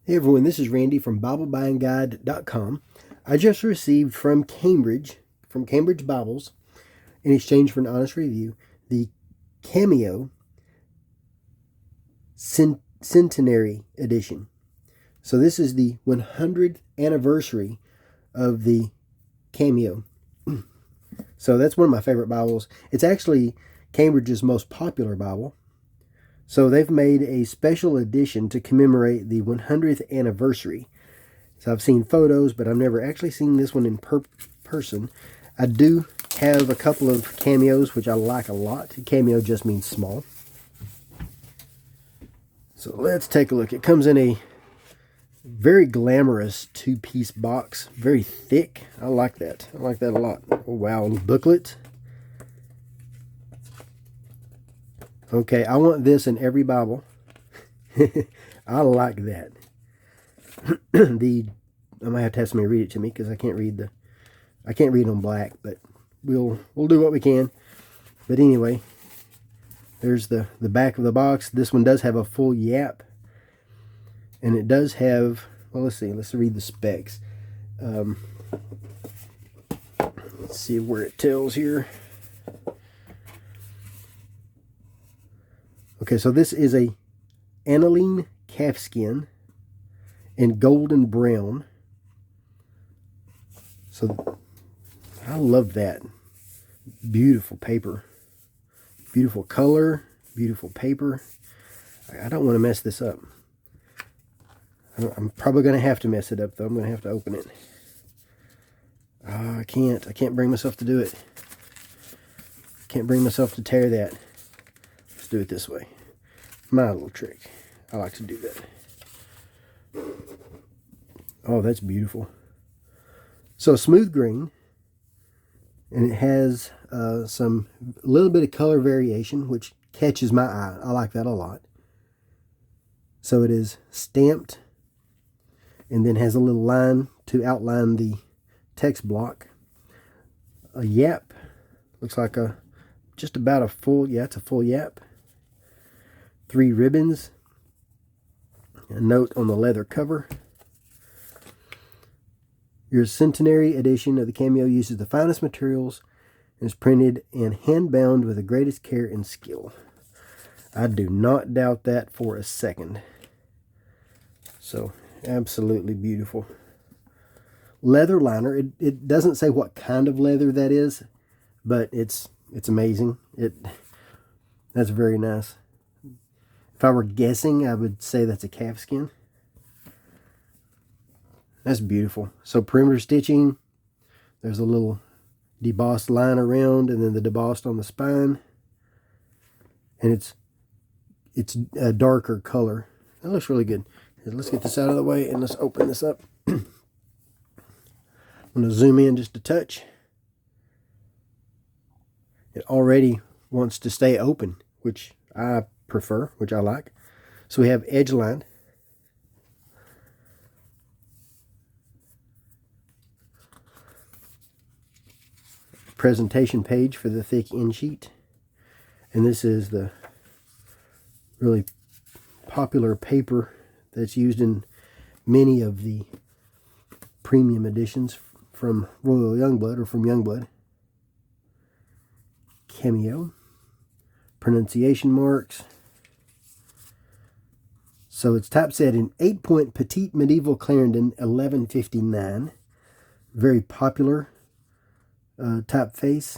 Hey everyone, this is Randy from BibleBuyingGuide.com. I just received from Cambridge Bibles, in exchange for an honest review, the Cameo Centenary edition. So this is the 100th anniversary of the Cameo. So that's one of my favorite Bibles. It's actually Cambridge's most popular Bible. So they've made a special edition to commemorate the 100th anniversary. So I've seen photos, but I've never actually seen this one in person. I do have a couple of cameos, which I like a lot. Cameo just means small. So let's take a look. It comes in a very glamorous two-piece box. Very thick. I like that. I like that a lot. Oh, wow, booklet. Okay, I want this in every Bible. I like that. I might have to have somebody read it to me because I can't read on black, but we'll do what we can. But anyway, there's the back of the box. This one does have a full yap, and it does have, well, let's see. Let's read the specs. Let's see where it tells here. Okay, so this is a aniline calfskin in golden brown. So I love that. Beautiful paper. Beautiful color. Beautiful paper. I don't want to mess this up. I'm probably going to have to mess it up, though. I'm going to have to open it. I can't bring myself to do it. Can't bring myself to tear that. Let's do it this way. My little trick. I like to do that. Oh, that's beautiful. So smooth green, and it has a little bit of color variation, which catches my eye. I like that a lot. So it is stamped, and then has a little line to outline the text block. A yap, looks like just about a full, it's a full yap. 3 ribbons. A note on the leather cover. Your centenary edition of the Cameo uses the finest materials and is printed and hand-bound with the greatest care and skill. I do not doubt that for a second. So, absolutely beautiful. Leather liner. It doesn't say what kind of leather that is, but it's amazing. That's very nice. If I were guessing, I would say that's a calfskin. That's beautiful. So perimeter stitching, there's a little debossed line around, and then the debossed on the spine. And it's a darker color. That looks really good. Let's get this out of the way and let's open this up. I'm going to zoom in just a touch. It already wants to stay open, which I prefer, which I like. So we have edge line. Presentation page for the thick end sheet. And this is the really popular paper that's used in many of the premium editions from Royal Youngblood or from Youngblood. Cameo. Pronunciation marks. So it's typeset in 8-point petite medieval Clarendon 1159. Very popular typeface.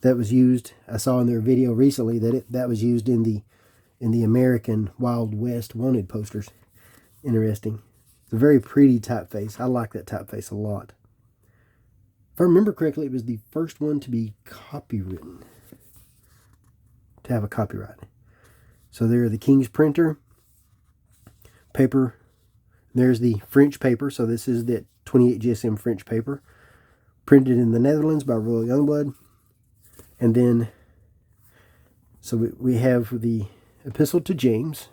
That was used, I saw in their video recently that was used in the American Wild West wanted posters. Interesting. It's a very pretty typeface. I like that typeface a lot. If I remember correctly, it was the first one to be copywritten. To have a copyright. So there, the King's printer. Paper. There's the French paper. So this is the 28 GSM French paper. Printed in the Netherlands by Royal Youngblood. And then, so we have the Epistle to James.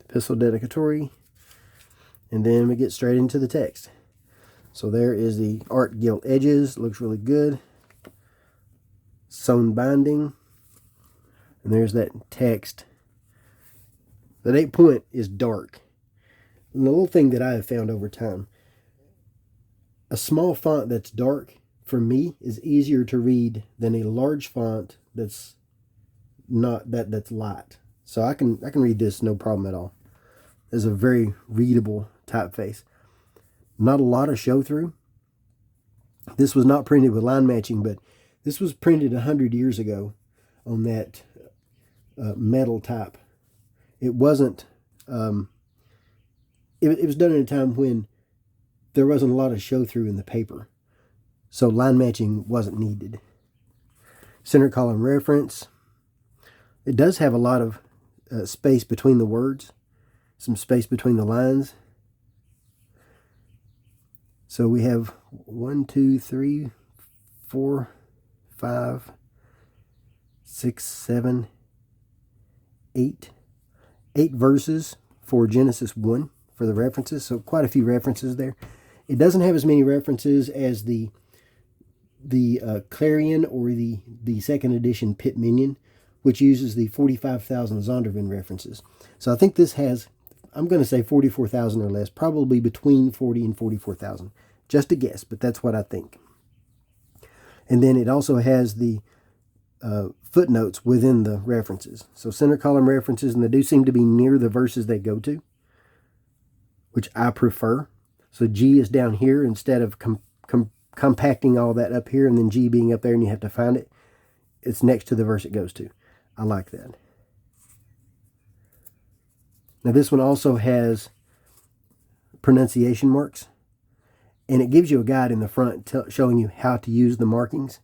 Epistle Dedicatory. And then we get straight into the text. So there is the art gilt edges. Looks really good. Sewn binding. And there's that text That 8 point is dark. And the little thing that I have found over time, a small font that's dark, for me, is easier to read than a large font that's not that's light. So I can read this no problem at all. It's a very readable typeface. Not a lot of show through. This was not printed with line matching, but this was printed 100 years ago on that metal type. It wasn't. It was done at a time when there wasn't a lot of show through in the paper, so line matching wasn't needed. Center column reference. It does have a lot of space between the words, some space between the lines. So we have 1, 2, 3, 4, 5, 6, 7, 8. 8 verses for Genesis 1 for the references. So quite a few references there. It doesn't have as many references as the Clarion or the second edition Pitt Minion, which uses the 45,000 Zondervan references. So I think this has, I'm going to say 44,000 or less, probably between 40 and 44,000. Just a guess, but that's what I think. And then it also has the footnotes within the references. So center column references, and they do seem to be near the verses they go to, which I prefer. So G is down here instead of compacting all that up here and then G being up there and you have to find it. It's next to the verse it goes to. I like that. Now this one also has pronunciation marks, and it gives you a guide in the front showing you how to use the markings,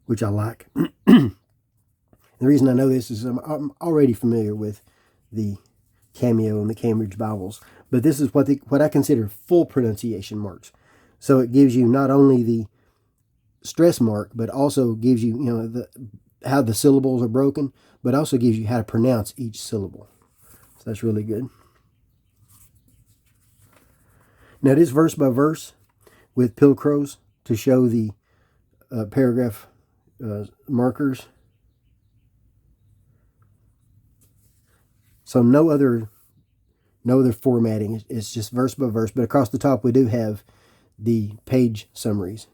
which I like. The reason I know this is I'm already familiar with the Cameo and the Cambridge Bibles, but this is what I consider full pronunciation marks. So it gives you not only the stress mark, but also gives you, how the syllables are broken, but also gives you how to pronounce each syllable. So that's really good. Now it is verse by verse with pilcrows to show the paragraph markers. So no other formatting. It's just verse by verse. But across the top we do have the page summaries.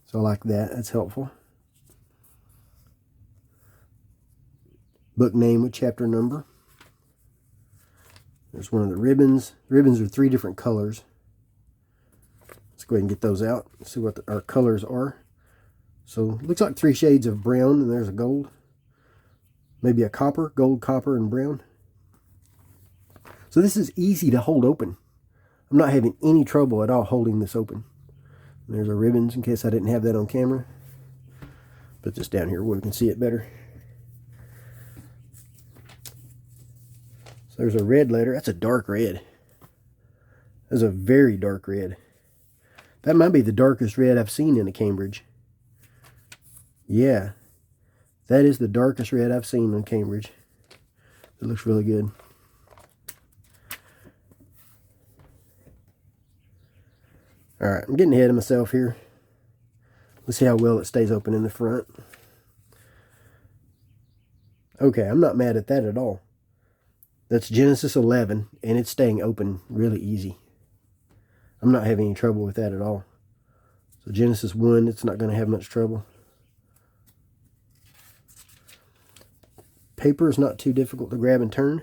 So I like that. That's helpful. Book name with chapter number. There's one of the ribbons. Ribbons are 3 different colors. Let's go ahead and get those out and see what our colors are. So it looks like 3 shades of brown, and there's a gold. Maybe a copper, gold, copper, and brown. So this is easy to hold open. I'm not having any trouble at all holding this open. And there's our ribbons in case I didn't have that on camera. Put this down here where we can see it better. So there's a red letter. That's a dark red. That's a very dark red. That might be the darkest red I've seen in a Cambridge. Yeah, that is the darkest red I've seen on Cambridge. It looks really good. Alright, I'm getting ahead of myself here. Let's see how well it stays open in the front. Okay, I'm not mad at that at all. That's Genesis 11, and it's staying open really easy. I'm not having any trouble with that at all. So Genesis 1, it's not going to have much trouble. Paper is not too difficult to grab and turn.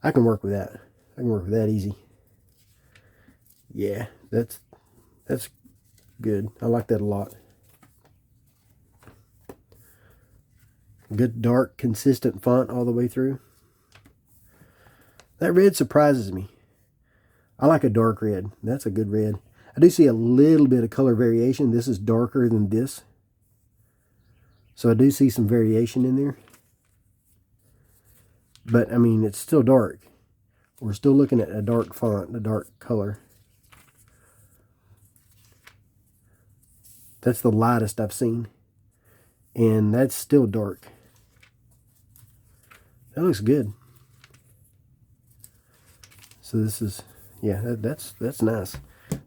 I can work with that. I can work with that easy. Yeah, that's good. I like that a lot. Good dark, consistent font all the way through. That red surprises me. I like a dark red. That's a good red. I do see a little bit of color variation. This is darker than this. So I do see some variation in there. But, I mean, it's still dark. We're still looking at a dark font, a dark color. That's the lightest I've seen. And that's still dark. That looks good. So this is, yeah, that's nice.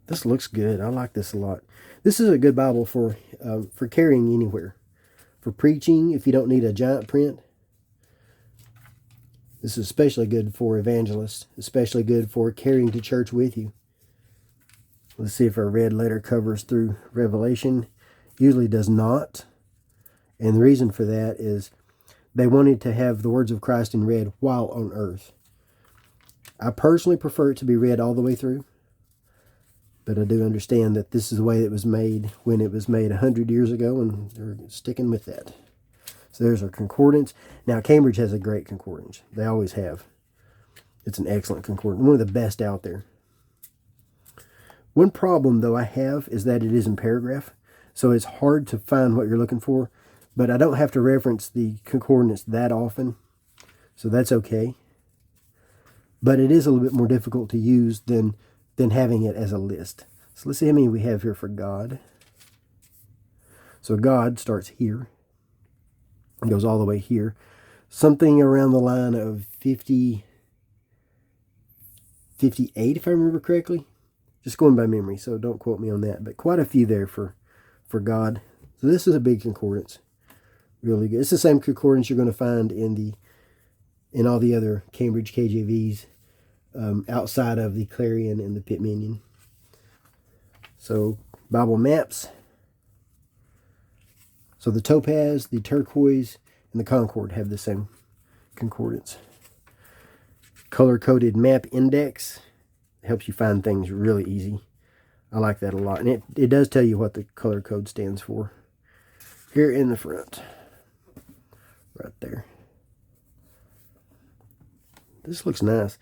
This looks good. I like this a lot. This is a good Bible for carrying anywhere. For preaching, if you don't need a giant print. This is especially good for evangelists, especially good for carrying to church with you. Let's see if our red letter covers through Revelation. Usually does not. And the reason for that is they wanted to have the words of Christ in red while on earth. I personally prefer it to be read all the way through. But I do understand that this is the way it was made when it was made 100 years ago, and they're sticking with that. So there's our concordance. Now, Cambridge has a great concordance. They always have. It's an excellent concordance. One of the best out there. One problem, though, I have is that it is in paragraph. So it's hard to find what you're looking for. But I don't have to reference the concordance that often. So that's okay. But it is a little bit more difficult to use than having it as a list. So let's see how many we have here for God. So God starts here. It goes all the way here. Something around the line of 50, 58, if I remember correctly. Just going by memory, so don't quote me on that. But quite a few there for God. So this is a big concordance. Really good. It's the same concordance you're going to find in all the other Cambridge KJVs outside of the Clarion and the Pitmanion. So Bible maps. So the Topaz, the Turquoise, and the Concord have the same concordance. Color-coded map index helps you find things really easy. I like that a lot. And it does tell you what the color code stands for. Here in the front. Right there. This looks nice.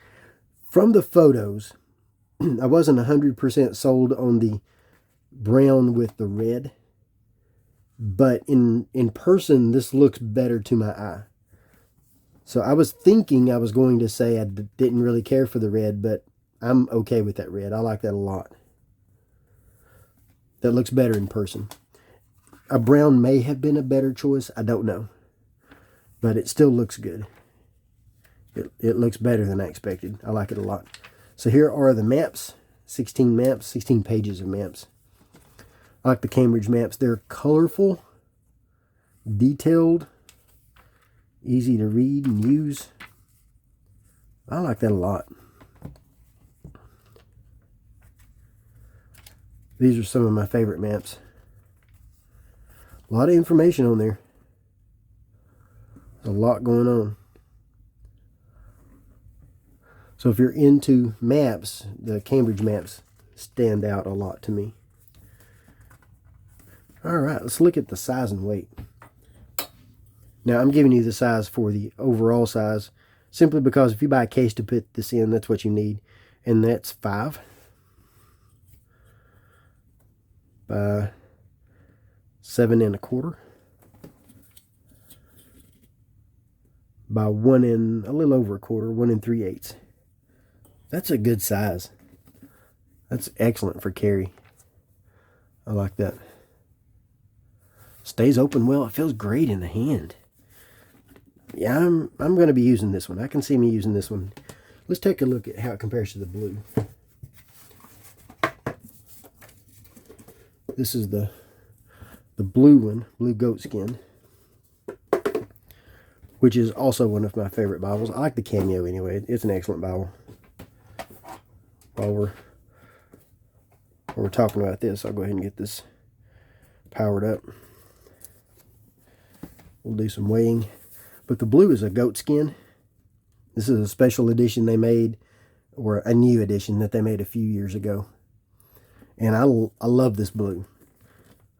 From the photos, I wasn't 100% sold on the brown with the red. But in person, this looks better to my eye. So I was thinking I was going to say I didn't really care for the red, but I'm okay with that red. I like that a lot. That looks better in person. A brown may have been a better choice. I don't know. But it still looks good. It looks better than I expected. I like it a lot. So here are the maps. 16 maps. 16 pages of maps. I like the Cambridge maps. They're colorful, detailed, easy to read and use. I like that a lot. These are some of my favorite maps. A lot of information on there. A lot going on. So if you're into maps, the Cambridge maps stand out a lot to me. All right, let's look at the size and weight. Now, I'm giving you the size for the overall size, simply because if you buy a case to put this in, that's what you need. And that's 5 by 7 1/4 by 1 and a little over 1/4, 1 3/8. That's a good size. That's excellent for carry. I like that. Stays open well. It feels great in the hand. Yeah, I'm going to be using this one. I can see me using this one. Let's take a look at how it compares to the blue. This is the blue one, blue goat skin, which is also one of my favorite Bibles. I like the Cameo anyway. It's an excellent Bible. While we're talking about this, I'll go ahead and get this powered up. We'll do some weighing. But the blue is a goat skin. This is a special edition they made, or a new edition that they made a few years ago. And I love this blue.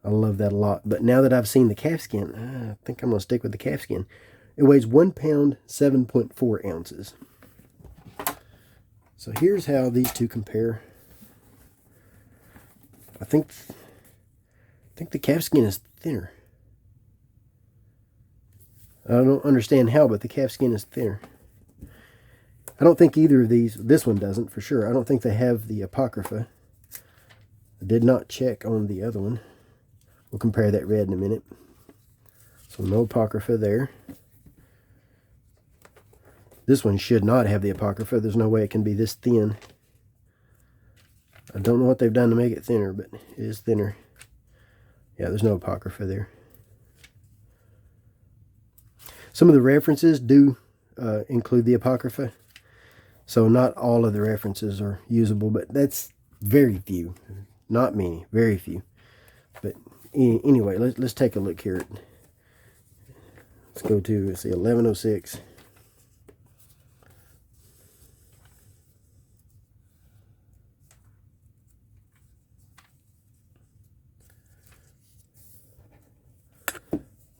I love that a lot. But now that I've seen the calfskin, I think I'm going to stick with the calfskin. It weighs 1 pound, 7.4 ounces. So here's how these two compare. I think the calfskin is thinner. I don't understand how, but the calfskin is thinner. I don't think either of these, this one doesn't for sure. I don't think they have the Apocrypha. I did not check on the other one. We'll compare that red in a minute. So no Apocrypha there. This one should not have the Apocrypha. There's no way it can be this thin. I don't know what they've done to make it thinner, but it is thinner. Yeah, there's no Apocrypha there. Some of the references do include the Apocrypha. So not all of the references are usable, but that's very few. Not many, very few. But anyway, let's take a look here. Let's go to, let's see, 1106.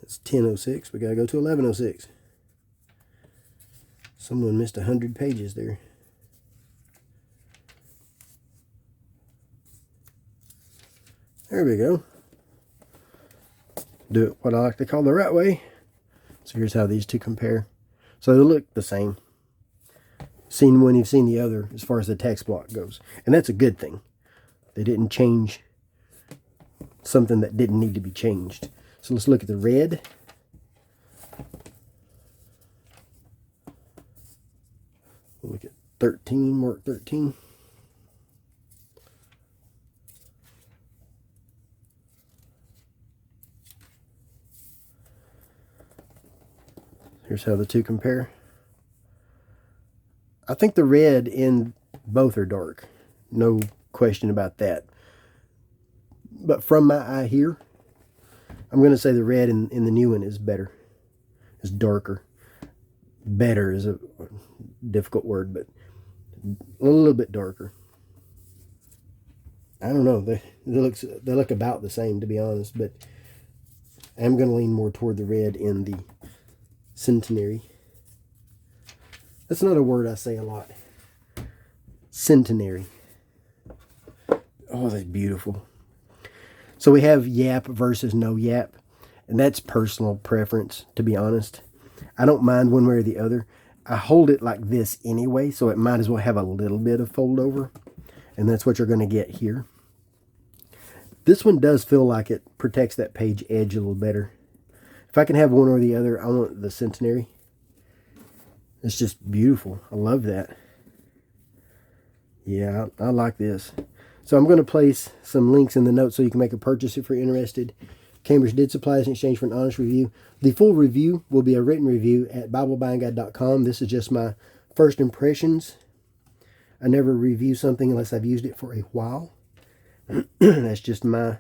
That's 1006. We got to go to 1106. Someone missed 100 pages there. There we go. Do it what I like to call the right way. So here's how these two compare. So they look the same. Seen one, you've seen the other as far as the text block goes. And that's a good thing. They didn't change something that didn't need to be changed. So let's look at the red. We'll look at 13, mark 13. Here's how the two compare. I think the red in both are dark. No question about that. But from my eye here, I'm going to say the red in the new one is better. It's darker. Better is a difficult word, but a little bit darker. I don't know. They look about the same, to be honest, but I'm going to lean more toward the red in the Centenary. That's not a word I say a lot. Centenary. Oh, that's beautiful. So we have yap versus no yap, and that's personal preference, to be honest. I don't mind one way or the other. I hold it like this anyway, so it might as well have a little bit of fold over, and that's what you're going to get here. This one does feel like it protects that page edge a little better. If I can have one or the other, I want the Centenary. It's just beautiful. I love that. Yeah, I like this. So I'm going to place some links in the notes so you can make a purchase if you're interested. Cambridge did supply this in exchange for an honest review. The full review will be a written review at BibleBuyingGuide.com. This is just my first impressions. I never review something unless I've used it for a while. That's just my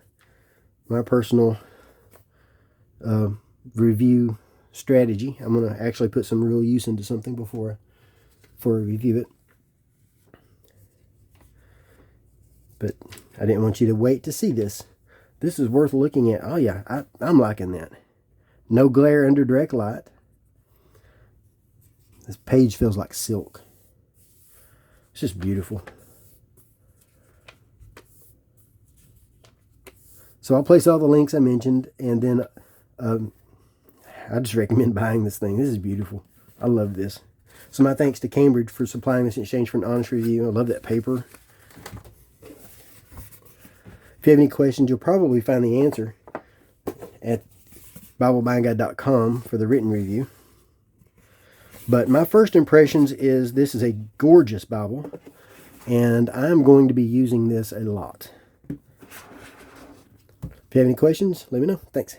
personal review strategy. I'm going to actually put some real use into something before I review it. But I didn't want you to wait to see this. This is worth looking at. Oh yeah, I'm liking that. No glare under direct light. This page feels like silk. It's just beautiful. So I'll place all the links I mentioned, and then I just recommend buying this thing. This is beautiful. I love this. So my thanks to Cambridge for supplying this in exchange for an honest review. I love that paper. If you have any questions, you'll probably find the answer at BibleBuyingGuide.com for the written review. But my first impressions is this is a gorgeous Bible, and I'm going to be using this a lot. If you have any questions, let me know. Thanks.